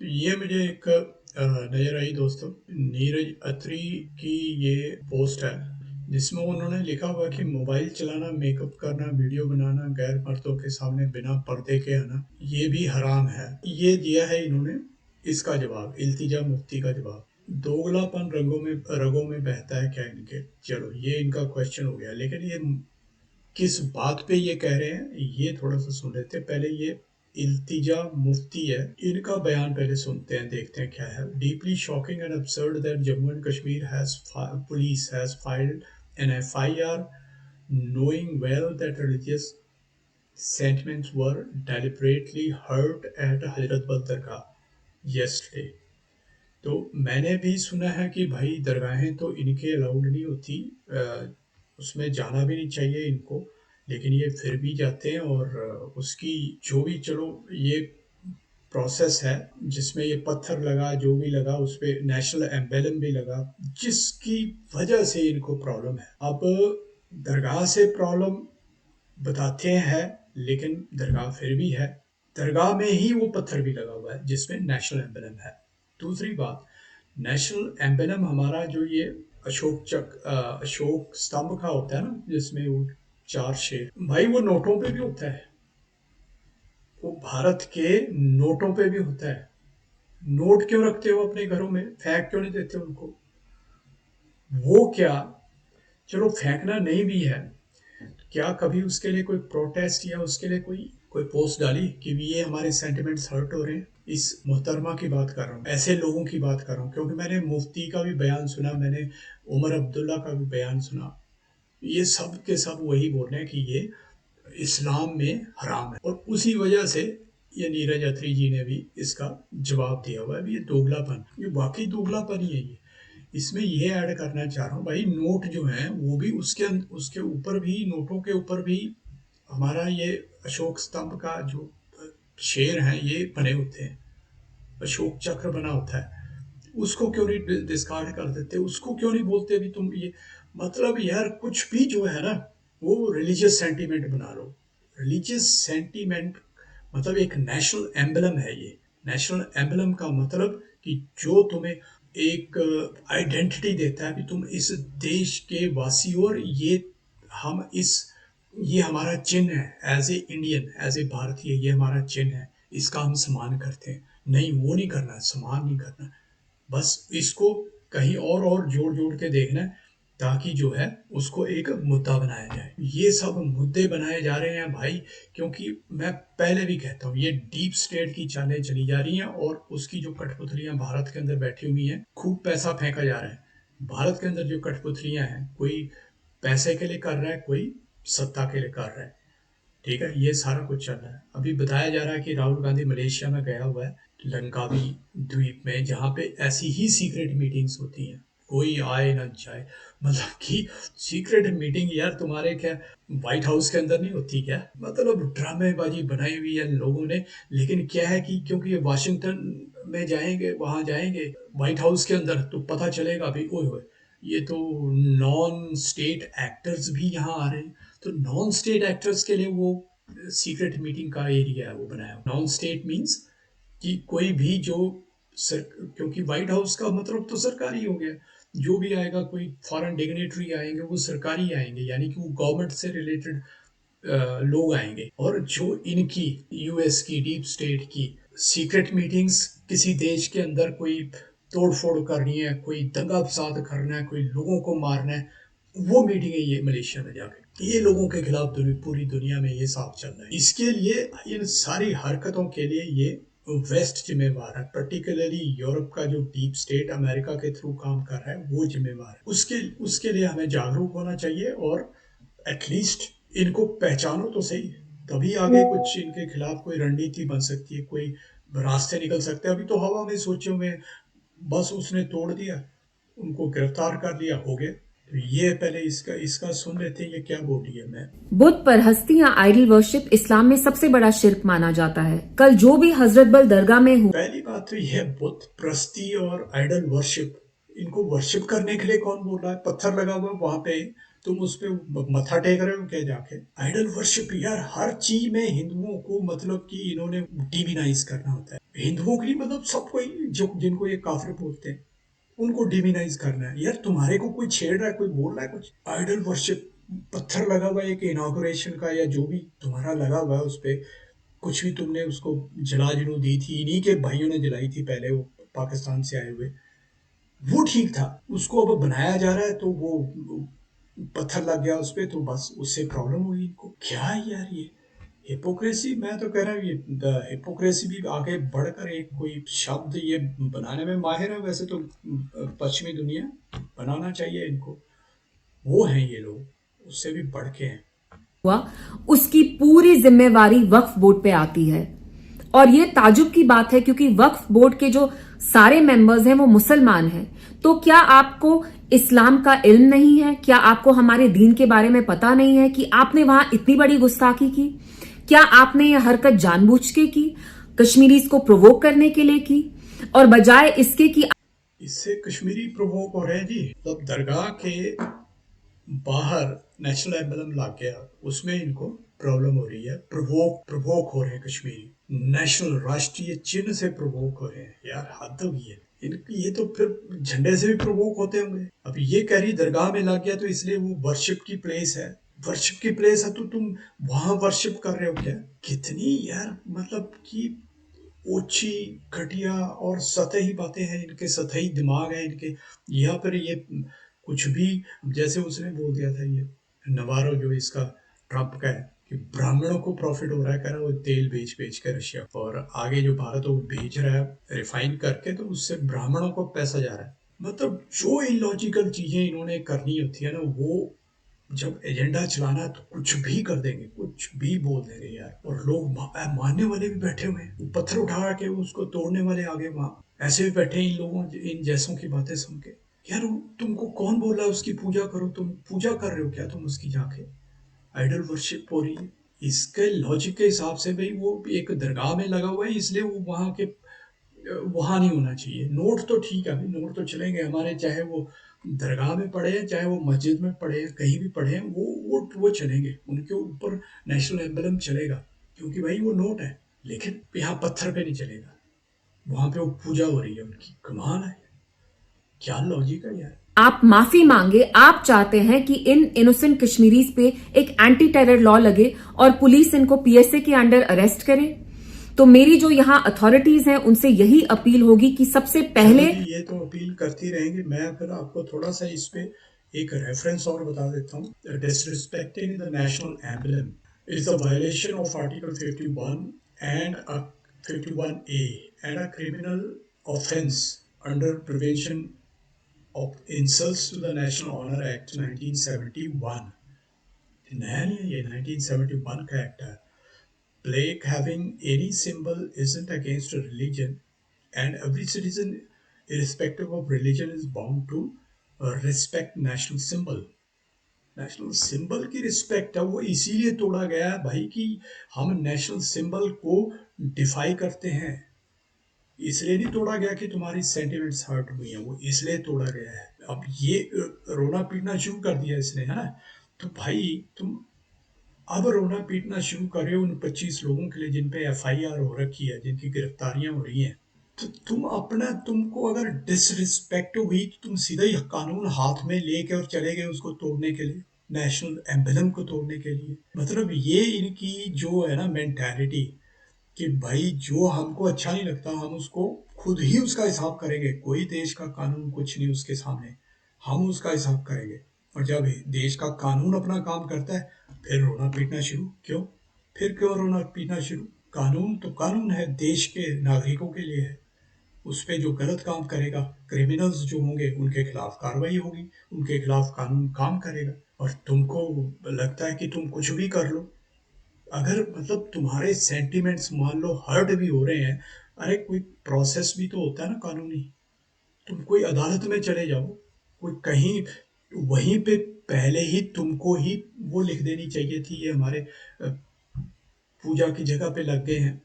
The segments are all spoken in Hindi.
तो ये मुझे एक नज़र आई दोस्तों, नीरज अत्री की ये पोस्ट है जिसमें उन्होंने लिखा हुआ कि मोबाइल चलाना, मेकअप करना, वीडियो बनाना, गैर मर्दों के सामने बिना पर्दे के आना ये भी हराम है। ये दिया है इन्होंने इसका जवाब, इल्तिजा मुफ्ती का जवाब। दोगलापन रगों में बहता है क्या इनके? चलो ये इनका क्वेश्चन हो गया, लेकिन ये किस बात पे ये कह रहे हैं ये थोड़ा सा सुन लेते हैं। पहले ये इल्तिजा मुफ्ती है, इनका बयान पहले सुनते हैं, देखते हैं क्या है। Deeply shocking and absurd that Jammu and Kashmir police has filed an FIR knowing well that religious sentiments were deliberately hurt at Hazratbal Dargah yesterday। तो मैंने भी सुना है कि भाई दरगाहें तो इनके अलाउड नहीं होती, उसमें जाना भी नहीं चाहिए इनको, लेकिन ये फिर भी जाते हैं। और उसकी जो भी, चलो ये प्रोसेस है जिसमें ये पत्थर लगा, जो भी लगा, उस पर नेशनल एम्बेलम भी लगा, जिसकी वजह से इनको प्रॉब्लम है। अब दरगाह से प्रॉब्लम बताते हैं, लेकिन दरगाह फिर भी है, दरगाह में ही वो पत्थर भी लगा हुआ है जिसमें नेशनल एम्बलम है। दूसरी बात, नेशनल एम्बलम हमारा जो ये अशोक स्तंभ का होता है ना, जिसमें वो चार शेर, भाई वो नोटों पे भी होता है, वो भारत के नोटों पे भी होता है। नोट क्यों रखते हो अपने घरों में, फेंक क्यों नहीं देते उनको? वो क्या, चलो फेंकना नहीं भी है, क्या कभी उसके लिए कोई प्रोटेस्ट या उसके लिए कोई कोई पोस्ट डाली कि ये हमारे सेंटिमेंट्स हर्ट हो रहे हैं? इस मोहतरमा की बात कर रहा हूँ, ऐसे लोगों की बात कर रहा हूँ, क्योंकि मैंने मुफ्ती का भी बयान सुना, मैंने उमर अब्दुल्ला का भी बयान सुना। ये सब के सब वही बोल रहे हैं कि ये इस्लाम में हराम है, और उसी वजह से ये नीरज अत्री जी ने भी इसका जवाब दिया हुआ है। ये दोगलापन, ये वाकई दोगलापन ही है। ये इसमें ये ऐड करना चाह रहा हूँ भाई, नोट जो है वो भी उसके ऊपर भी, नोटों के ऊपर भी हमारा ये अशोक स्तंभ का जो शेर है ये बने होते हैं, अशोक चक्र बना होता है। उसको क्यों नहीं डिस्कार्ड कर देते, उसको क्यों नहीं बोलते भी तुम ये, मतलब यार कुछ भी जो है ना वो रिलीजियस सेंटीमेंट बना लो। रिलीजियस सेंटीमेंट मतलब एक नेशनल एम्बलम है ये। नेशनल एम्बलम का मतलब कि जो तुम्हें एक आइडेंटिटी देता है कि तुम इस देश के वासी हो, और हम इस ये हमारा चिन्ह है, as a Indian, as a भारतीय, ये हमारा चिन्ह है, इसका हम सम्मान करते हैं। नहीं, वो नहीं करना, सम्मान नहीं करना, बस इसको कहीं और जोड़ जोड़ के देखना है, ताकि जो है उसको एक मुद्दा बनाया जाए। ये सब मुद्दे बनाए जा रहे हैं भाई, क्योंकि मैं पहले भी कहता हूँ ये डीप स्टेट की चालें चली जा रही हैं, और उसकी जो कठपुतलियां भारत के अंदर बैठी हुई हैं, खूब पैसा फेंका जा रहा है भारत के अंदर। जो कठपुतलियां हैं, कोई पैसे के लिए कर रहा है, कोई सत्ता के लिए कर रहा है, ठीक है, ये सारा कुछ चल रहा है। अभी बताया जा रहा है कि राहुल गांधी मलेशिया में गया हुआ है, लंकावी द्वीप में, जहाँ पे ऐसी ही सीक्रेट मीटिंग्स होती हैं, कोई आए ना जाए। मतलब कि सीक्रेट मीटिंग यार तुम्हारे क्या व्हाइट हाउस के अंदर नहीं होती क्या? मतलब ड्रामेबाजी बनाई हुई है लोगों ने। लेकिन क्या है कि क्योंकि ये वाशिंगटन में जाएंगे, वहां जाएंगे व्हाइट हाउस के अंदर, तो पता चलेगा भाई ओए होए ये तो नॉन स्टेट एक्टर्स भी यहाँ आ रहे हैं। तो नॉन स्टेट एक्टर्स के लिए वो सीक्रेट मीटिंग का एरिया है वो बनाया। नॉन स्टेट मीन्स कि कोई भी जो क्योंकि व्हाइट हाउस का मतलब तो सरकारी हो गया, जो भी आएगा, कोई फॉरेन डिग्नेटरी आएंगे वो सरकारी आएंगे, यानी कि वो गवर्नमेंट से रिलेटेड लोग आएंगे। और जो इनकी यूएस की डीप स्टेट की सीक्रेट मीटिंग्स, किसी देश के अंदर कोई तोड़ फोड़ करनी है, कोई दंगा फसाद करना है, कोई लोगों को मारना है, वो मीटिंग है ये मलेशिया में जाके। ये लोगों के खिलाफ पूरी दुनिया में ये साफ चल रहा है। इसके लिए, इन सारी हरकतों के लिए ये वेस्ट जिम्मेवार है, पर्टिकुलरली यूरोप का जो डीप स्टेट अमेरिका के थ्रू काम कर रहा है वो जिम्मेवार है। उसके लिए हमें जागरूक होना चाहिए, और एटलीस्ट इनको पहचानो तो सही, तभी आगे कुछ इनके खिलाफ कोई रणनीति बन सकती है, कोई रास्ते निकल सकते हैं। अभी तो हवा में सोचो में, बस उसने तोड़ दिया, उनको गिरफ्तार कर लिया, हो गया। तो ये पहले इसका इसका सुन लेते हैं ये क्या बोल रही है। मैं बुत परहस्ती या आइडल वर्शिप इस्लाम में सबसे बड़ा शिर्क माना जाता है। कल जो भी हजरत बल दरगाह में हुआ, पहली बात तो यह बुत प्रस्ती और आइडल वर्शिप, इनको वर्शिप करने के लिए कौन बोल रहा है? पत्थर लगा हुआ वहां पे तुम उस पे मत्था टेक रहे हो क्या जाके? आइडल वर्शिप यार, हर चीज में हिंदुओं को मतलब कि इन्होंने डिविनाइज करना होता है। हिंदुओं के लिए मतलब सबको जो जिनको ये काफिर बोलते हैं उनको डिविनाइज करना है। यार तुम्हारे को कोई छेड़ रहा है, कोई बोल रहा है कुछ, आइडल वर्शिप, पत्थर लगा हुआ है एक इनॉग्रेशन का या जो भी तुम्हारा लगा हुआ है उस पे, कुछ भी तुमने उसको जला जलू दी थी, इन्हीं के भाइयों ने जलाई थी पहले, वो पाकिस्तान से आए हुए, वो ठीक था। उसको अब बनाया जा रहा है तो वो पत्थर लग गया उस पे तो बस उससे प्रॉब्लम हुई इनको। क्या है यार ये हिपोक्रेसी? मैं तो कह रहा हूँ ये हिपोक्रेसी भी आगे बढ़कर एक कोई शब्द ये बनाने में माहिर है वैसे तो पश्चिमी दुनिया, बनाना चाहिए इनको। वो हैं ये लोग, उससे भी बढ़ के हैं। हुआ, उसकी पूरी जिम्मेवारी वक्फ बोर्ड पे आती है। और ये ताजुब की बात है क्योंकि वक्फ बोर्ड के जो सारे मेंबर्स हैं वो मुसलमान हैं। तो क्या आपको इस्लाम का इल्म नहीं है? क्या आपको हमारे दीन के बारे में पता नहीं है कि आपने वहां इतनी बड़ी गुस्ताखी की? क्या आपने ये हरकत जानबूझ के की, कश्मीरीज को प्रोवोक करने के लिए की, और बजाय इसके कि इससे कश्मीरी प्रवोक हो रहे हैं जी। मतलब दरगाह के बाहर नेशनल एम्बलम लग गया, उसमें इनको प्रॉब्लम हो रही है। प्रवोक हो रहे हैं कश्मीरी, नेशनल राष्ट्रीय चिन्ह से प्रवोक हो रहे हैं। यार हद हो गई है इनकी। ये तो फिर झंडे से भी प्रवोक होते होंगे। अब ये कह रही दरगाह में लग गया तो इसलिए वो वर्शिप की प्लेस है, वर्शिप की प्लेस है तो तुम वहां वर्शिप कर रहे हो क्या? कितनी यार मतलब कि ओछी, घटिया और सतही बातें हैं इनके, सतही दिमाग है इनके। यहाँ पर ये कुछ भी, जैसे उसने बोल दिया था ये नवारो जो इसका ट्रम्प का है कि ब्राह्मणों को प्रॉफिट हो रहा है, कह रहा है वो तेल बेच बेच के रशिया, और आगे जो भारत वो बेच रहा है रिफाइन करके, तो उससे ब्राह्मणों को पैसा जा रहा है। मतलब जो इलॉजिकल चीजें इन्होंने करनी होती है ना, वो जब एजेंडा चलाना है तो कुछ भी कर देंगे, कुछ भी बोल देंगे यार। और लोग मानने वाले भी बैठे हुए हैं, पत्थर उठा के उसको तोड़ने वाले आगे वहां ऐसे भी बैठे हैं इन लोगों, इन जैसों की बातें सुन के। यार तुमको कौन बोल रहा है उसकी पूजा करो? तुम पूजा कर रहे हो क्या तुम उसकी जाके? आइडल वर्शिप हो रही है। इसके लॉजिक के हिसाब से भाई वो एक दरगाह में लगा हुआ है इसलिए वो वहां के वहां नहीं होना चाहिए। नोट तो ठीक है भाई, नोट तो चलेंगे हमारे, चाहे वो दरगाह में पढ़े हैं चाहे वो मस्जिद में पढ़े हैं, कहीं भी पढ़े हैं, वो चलेंगे, उनके ऊपर नेशनल एम्बलम चलेगा क्योंकि भाई वो नोट है। लेकिन यहाँ पत्थर पे नहीं चलेगा, वहां पे वो पूजा हो रही है उनकी। कमाल है, क्या लॉजिक है यार। आप माफी मांगे। आप चाहते हैं कि इन इनोसेंट कश्मीरीज पे एक एंटी टेरर लॉ लगे और पुलिस इनको पीएसए के अंडर अरेस्ट करे। तो मेरी जो यहाँ अथॉरिटीज हैं उनसे यही अपील होगी कि सबसे पहले ये तो अपील करती रहेंगे। मैं फिर आपको थोड़ा सा इस पे एक रेफरेंस और बता देता हूँ। Disrespecting the national emblem is a violation of Article 51 and a 51A and a criminal offence under Prevention of Insults to the National Honor Act 1971। नया नहीं है ये, 1971 का एक्ट है। Plague having any symbol isn't against a religion, and every citizen, irrespective of religion, is bound to respect national symbol। National symbol की रिस्पेक्ट है वो इसीलिए तोड़ा गया है भाई कि हम नेशनल सिंबल को डिफाई करते हैं। इसलिए नहीं तोड़ा गया कि तुम्हारी सेंटिमेंट्स हर्ट हुई हैं, वो इसलिए तोड़ा गया है। अब ये रोना पीटना शुरू कर दिया इसने, है ना? तो भाई तुम अब रोना पीटना शुरू कर रहे हो उन 25 लोगों के लिए जिन पे एफआईआर हो रखी है, जिनकी गिरफ्तारियां हो रही हैं। तो तुम अपना, तुमको अगर डिसरिस्पेक्ट हुई तो तुम सीधा ही कानून हाथ में लेके और चले गए उसको तोड़ने के लिए, नेशनल एम्बलम को तोड़ने के लिए। मतलब ये इनकी जो है ना मेंटालिटी कि भाई जो हमको अच्छा नहीं लगता हम उसको खुद ही उसका हिसाब करेंगे, कोई देश का कानून कुछ नहीं उसके सामने, हम उसका हिसाब करेंगे। और जब देश का कानून अपना काम करता है फिर रोना पीटना शुरू। क्यों? फिर क्यों रोना पीटना शुरू? कानून तो कानून है, देश के नागरिकों के लिए है। उस पर जो गलत काम करेगा, क्रिमिनल्स जो होंगे उनके खिलाफ कार्रवाई होगी, उनके खिलाफ कानून काम करेगा। और तुमको लगता है कि तुम कुछ भी कर लो, अगर मतलब तुम्हारे सेंटिमेंट्स मान लो हर्ट भी हो रहे हैं, अरे कोई प्रोसेस भी तो होता है ना कानूनी। तुम कोई अदालत में चले जाओ, कोई कहीं, वहीं पे पहले ही तुमको ही वो लिख देनी चाहिए थी ये हमारे पूजा की जगह पे लग गए हैं,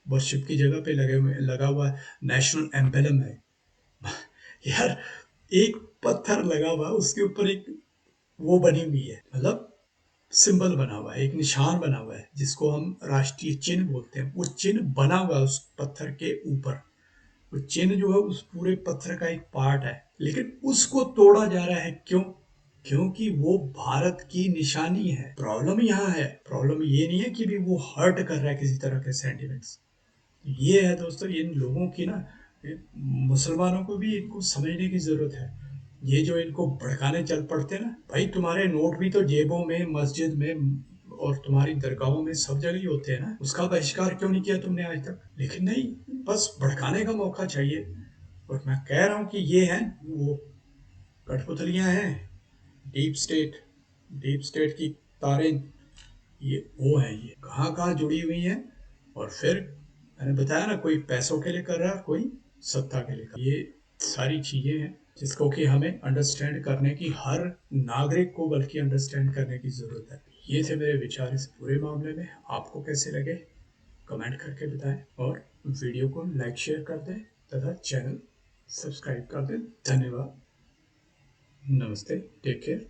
वर्शिप की जगह पे लगे हुए, लगा हुआ नेशनल एम्बलम है। यार एक पत्थर लगा हुआ उसके ऊपर एक वो बनी हुई है, मतलब सिंबल बना हुआ है, एक निशान बना हुआ है जिसको हम राष्ट्रीय चिन्ह बोलते हैं। वो चिन्ह बना हुआ है उस पत्थर के ऊपर। वो चिन्ह जो है उस पूरे पत्थर का एक पार्ट है, लेकिन उसको तोड़ा जा रहा है। क्यों? क्योंकि वो भारत की निशानी है। प्रॉब्लम यहाँ है, प्रॉब्लम ये नहीं है कि भी वो हर्ट कर रहा है किसी तरह के सेंटिमेंट्स। ये है दोस्तों, इन लोगों की ना, मुसलमानों को भी इनको समझने की जरूरत है। ये जो इनको भड़काने चल पड़ते हैं ना, भाई तुम्हारे नोट भी तो जेबों में, मस्जिद में और तुम्हारी दरगाहों में सब जगह ही होते हैं ना। उसका बहिष्कार क्यों नहीं किया तुमने आज तक? लेकिन नहीं, बस भड़काने का मौका चाहिए। और मैं कह रहा हूँ कि ये है वो कठपुतलियां हैं, डीप स्टेट, डीप स्टेट की तारें, ये वो है, ये कहाँ कहाँ जुड़ी हुई हैं। और फिर मैंने बताया ना, कोई पैसों के लिए कर रहा है, कोई सत्ता के लिए कर रहा है। ये सारी चीजें हैं जिसको कि हमें अंडरस्टैंड करने की, हर नागरिक को बल्कि अंडरस्टैंड करने की जरूरत है। ये थे मेरे विचार इस पूरे मामले में। आपको कैसे लगे कमेंट करके बताएं, और वीडियो को लाइक शेयर कर दें तथा चैनल सब्सक्राइब कर दें। धन्यवाद, नमस्ते, टेक केयर।